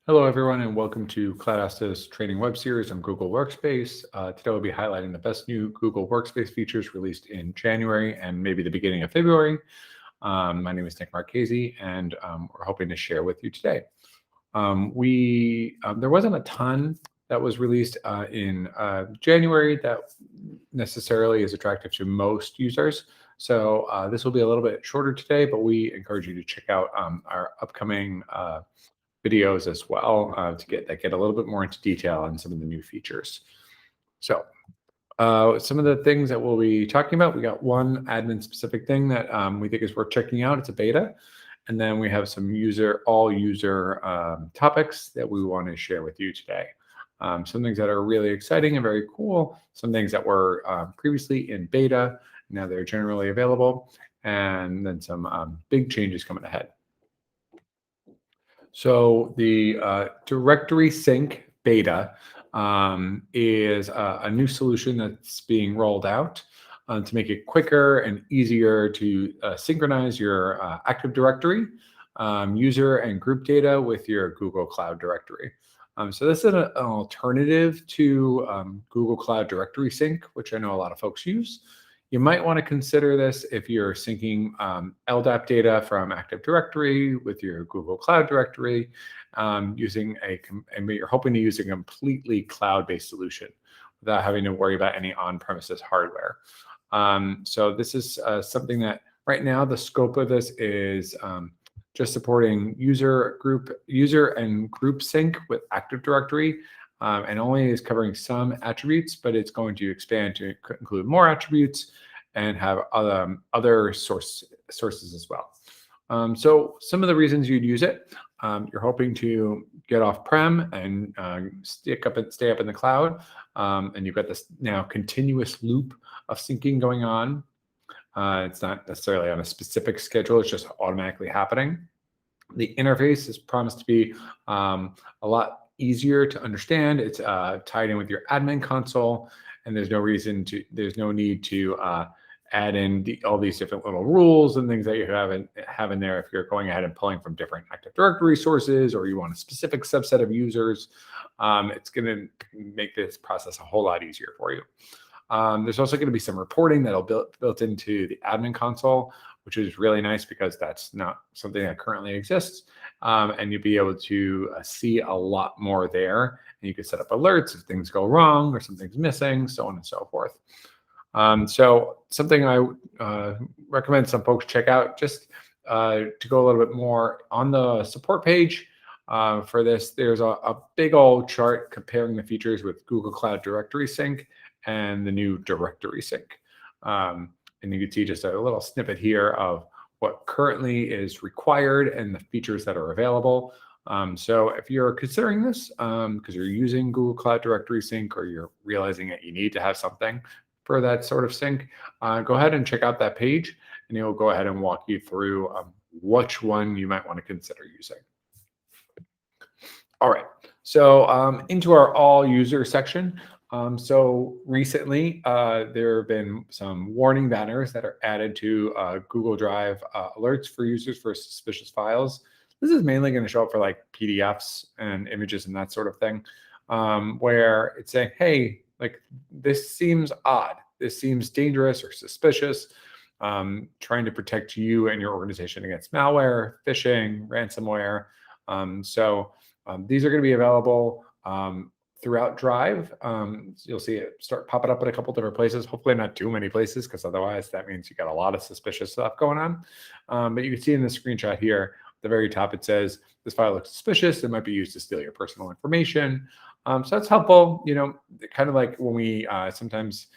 Hello, everyone, and welcome to Cloud training web series on Google Workspace. Today, we'll be highlighting the best new Google Workspace features released in January and maybe the beginning of February. My name is Nick Marchese, and we're hoping to share with you today. There wasn't a ton that was released in January that necessarily is attractive to most users. So this will be a little bit shorter today, but we encourage you to check out our upcoming videos as well to get a little bit more into detail on some of the new features. So some of the things that we'll be talking about, we got one admin specific thing that we think is worth checking out. It's a beta. And then we have some all user topics that we want to share with you today. Some things that are really exciting and very cool, some things that were previously in beta, now they're generally available, and then some big changes coming ahead. So the directory sync beta is a new solution that's being rolled out to make it quicker and easier to synchronize your Active Directory user and group data with your Google Cloud Directory. So this is an alternative to Google Cloud Directory Sync, which I know a lot of folks use. You might want to consider this if you're syncing LDAP data from Active Directory with your Google Cloud Directory, and you're hoping to use a completely cloud-based solution without having to worry about any on-premises hardware. So this is something that right now the scope of this is just supporting user and group sync with Active Directory. And only is covering some attributes, but it's going to expand to include more attributes and have other sources as well. So some of the reasons you'd use it, you're hoping to get off-prem and stay up in the cloud, and you've got this now continuous loop of syncing going on. It's not necessarily on a specific schedule, it's just automatically happening. The interface is promised to be a lot easier to understand. It's tied in with your admin console, and there's no need to add in all these different little rules and things that you have in there if you're going ahead and pulling from different Active Directory sources or you want a specific subset of users. It's going to make this process a whole lot easier for you. There's also going to be some reporting that'll built into the admin console, which is really nice because that's not something that currently exists. And you'll be able to see a lot more there. And you can set up alerts if things go wrong or something's missing, so on and so forth. So something I recommend some folks check out, just to go a little bit more on the support page for this, there's a big old chart comparing the features with Google Cloud Directory Sync and the new Directory Sync. And you can see just a little snippet here of what currently is required and the features that are available. So if you're considering this because you're using Google Cloud Directory Sync or you're realizing that you need to have something for that sort of sync, go ahead and check out that page and it'll go ahead and walk you through which one you might want to consider using. All right, so into our all user section. So recently, there have been some warning banners that are added to Google Drive alerts for users for suspicious files. This is mainly going to show up for like PDFs and images and that sort of thing, where it's saying, hey, like this seems odd. This seems dangerous or suspicious. Trying to protect you and your organization against malware, phishing, ransomware. These are going to be available throughout Drive. You'll see it start popping up in a couple different places, hopefully not too many places, because otherwise that means you got a lot of suspicious stuff going on. But you can see in the screenshot here, at the very top, it says, this file looks suspicious. It might be used to steal your personal information. So that's helpful, kind of like when we sometimes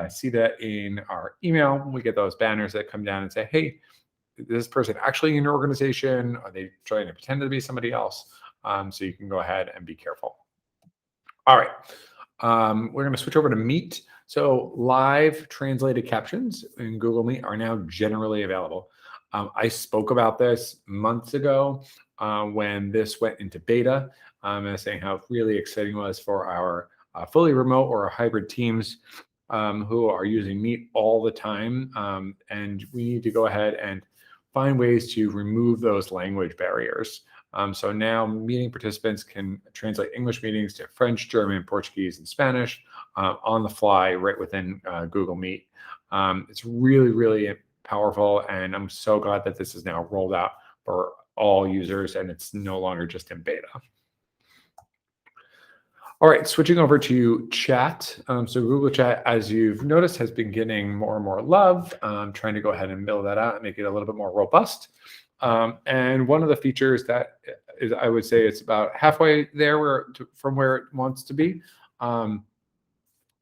see that in our email, we get those banners that come down and say, hey, is this person actually in your organization? Are they trying to pretend to be somebody else? So you can go ahead and be careful. All right, we're going to switch over to Meet. So live translated captions in Google Meet are now generally available. I spoke about this months ago when this went into beta, and saying how really exciting it was for our fully remote or hybrid teams who are using Meet all the time. And we need to go ahead and find ways to remove those language barriers. So now meeting participants can translate English meetings to French, German, Portuguese, and Spanish on the fly right within Google Meet. It's really, really powerful, and I'm so glad that this is now rolled out for all users and it's no longer just in beta. All right, switching over to chat. So Google Chat, as you've noticed, has been getting more and more love. Trying to go ahead and build that out and make it a little bit more robust. And one of the features that is, I would say, it's about halfway there from where it wants to be,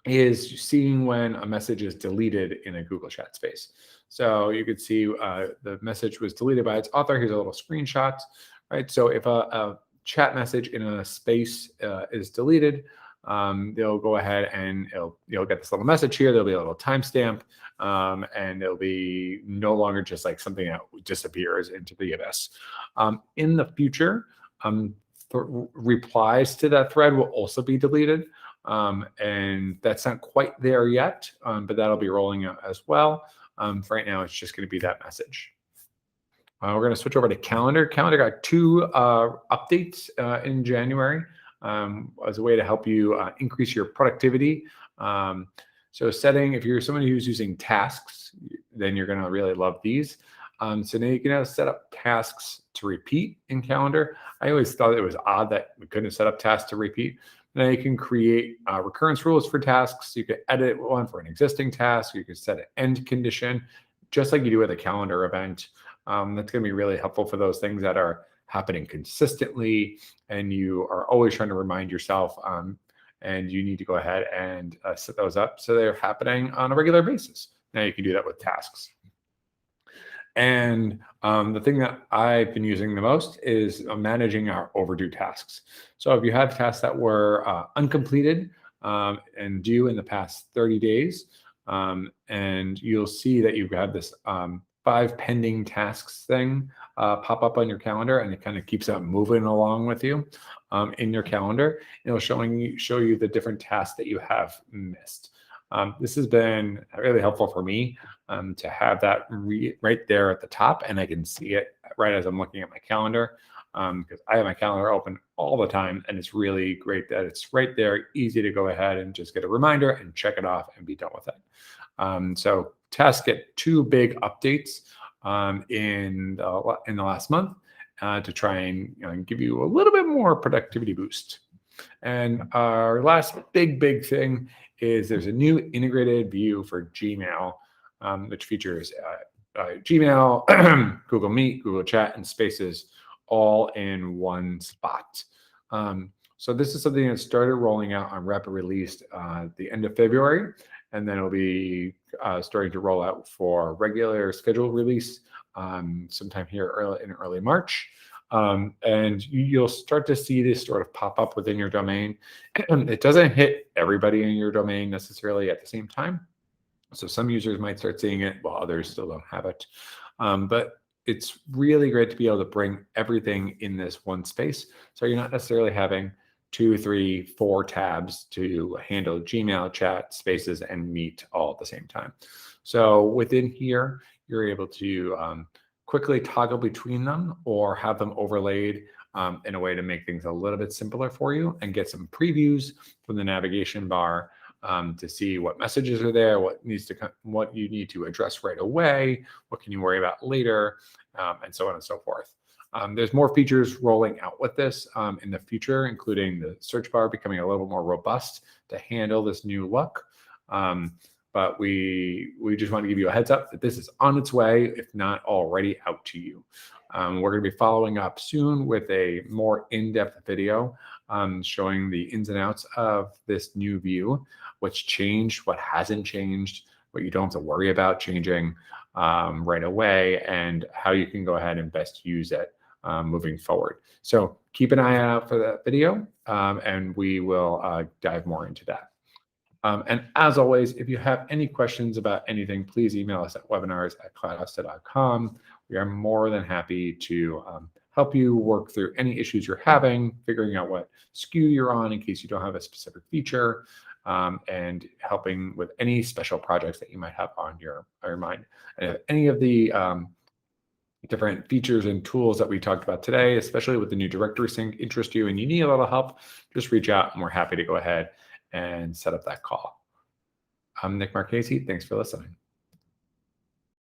is seeing when a message is deleted in a Google Chat space. So you could see the message was deleted by its author. Here's a little screenshot, right? So if a chat message in a space is deleted, they'll go ahead and you'll get this little message here. There'll be a little timestamp, and it'll be no longer just like something that disappears into the abyss. In the future, replies to that thread will also be deleted. And that's not quite there yet, but that'll be rolling out as well. For right now, it's just going to be that message. We're going to switch over to Calendar. Calendar got 2 updates in January as a way to help you increase your productivity. So if you're somebody who's using tasks, then you're going to really love these. So now you can now set up tasks to repeat in Calendar. I always thought it was odd that we couldn't set up tasks to repeat. Now you can create recurrence rules for tasks. You could edit one for an existing task. You could set an end condition, just like you do with a calendar event. That's going to be really helpful for those things that are happening consistently, and you are always trying to remind yourself, and you need to go ahead and set those up so they're happening on a regular basis. Now you can do that with tasks. And the thing that I've been using the most is managing our overdue tasks. So if you have tasks that were uncompleted and due in the past 30 days, and you'll see that you've got this 5 pending tasks thing pop up on your calendar, and it kind of keeps that moving along with you in your calendar. It'll show you the different tasks that you have missed. This has been really helpful for me to have that right there at the top, and I can see it right as I'm looking at my calendar, because I have my calendar open all the time, and it's really great that it's right there, easy to go ahead and just get a reminder and check it off and be done with it. So tasks get 2 big updates in the last month to try and give you a little bit more productivity boost. And our last big thing is there's a new integrated view for Gmail, which features Gmail, Google Meet, Google Chat, and Spaces all in one spot. So this is something that started rolling out on rapid release at the end of February, and then it'll be starting to roll out for regular scheduled release sometime here in early March. And you'll start to see this sort of pop up within your domain. It doesn't hit everybody in your domain necessarily at the same time. So some users might start seeing it while others still don't have it. But it's really great to be able to bring everything in this one space. So you're not necessarily having 2, 3, 4 tabs to handle Gmail, Chat, Spaces, and Meet all at the same time. So within here, you're able to quickly toggle between them or have them overlaid in a way to make things a little bit simpler for you, and get some previews from the navigation bar to see what messages are there, what you need to address right away, what can you worry about later, and so on and so forth. There's more features rolling out with this in the future, including the search bar becoming a little more robust to handle this new look. But we just want to give you a heads up that this is on its way, if not already out to you. We're going to be following up soon with a more in-depth video showing the ins and outs of this new view, what's changed, what hasn't changed, what you don't have to worry about changing right away, and how you can go ahead and best use it moving forward. So keep an eye out for that video, and we will dive more into that. And as always, if you have any questions about anything, please email us at webinars@cloudhosta.com. We are more than happy to help you work through any issues you're having, figuring out what SKU you're on in case you don't have a specific feature, and helping with any special projects that you might have on your mind. And if any of the different features and tools that we talked about today, especially with the new directory sync, interest you and you need a little help, just reach out and we're happy to go ahead and set up that call. I'm Nick Marchese. Thanks for listening.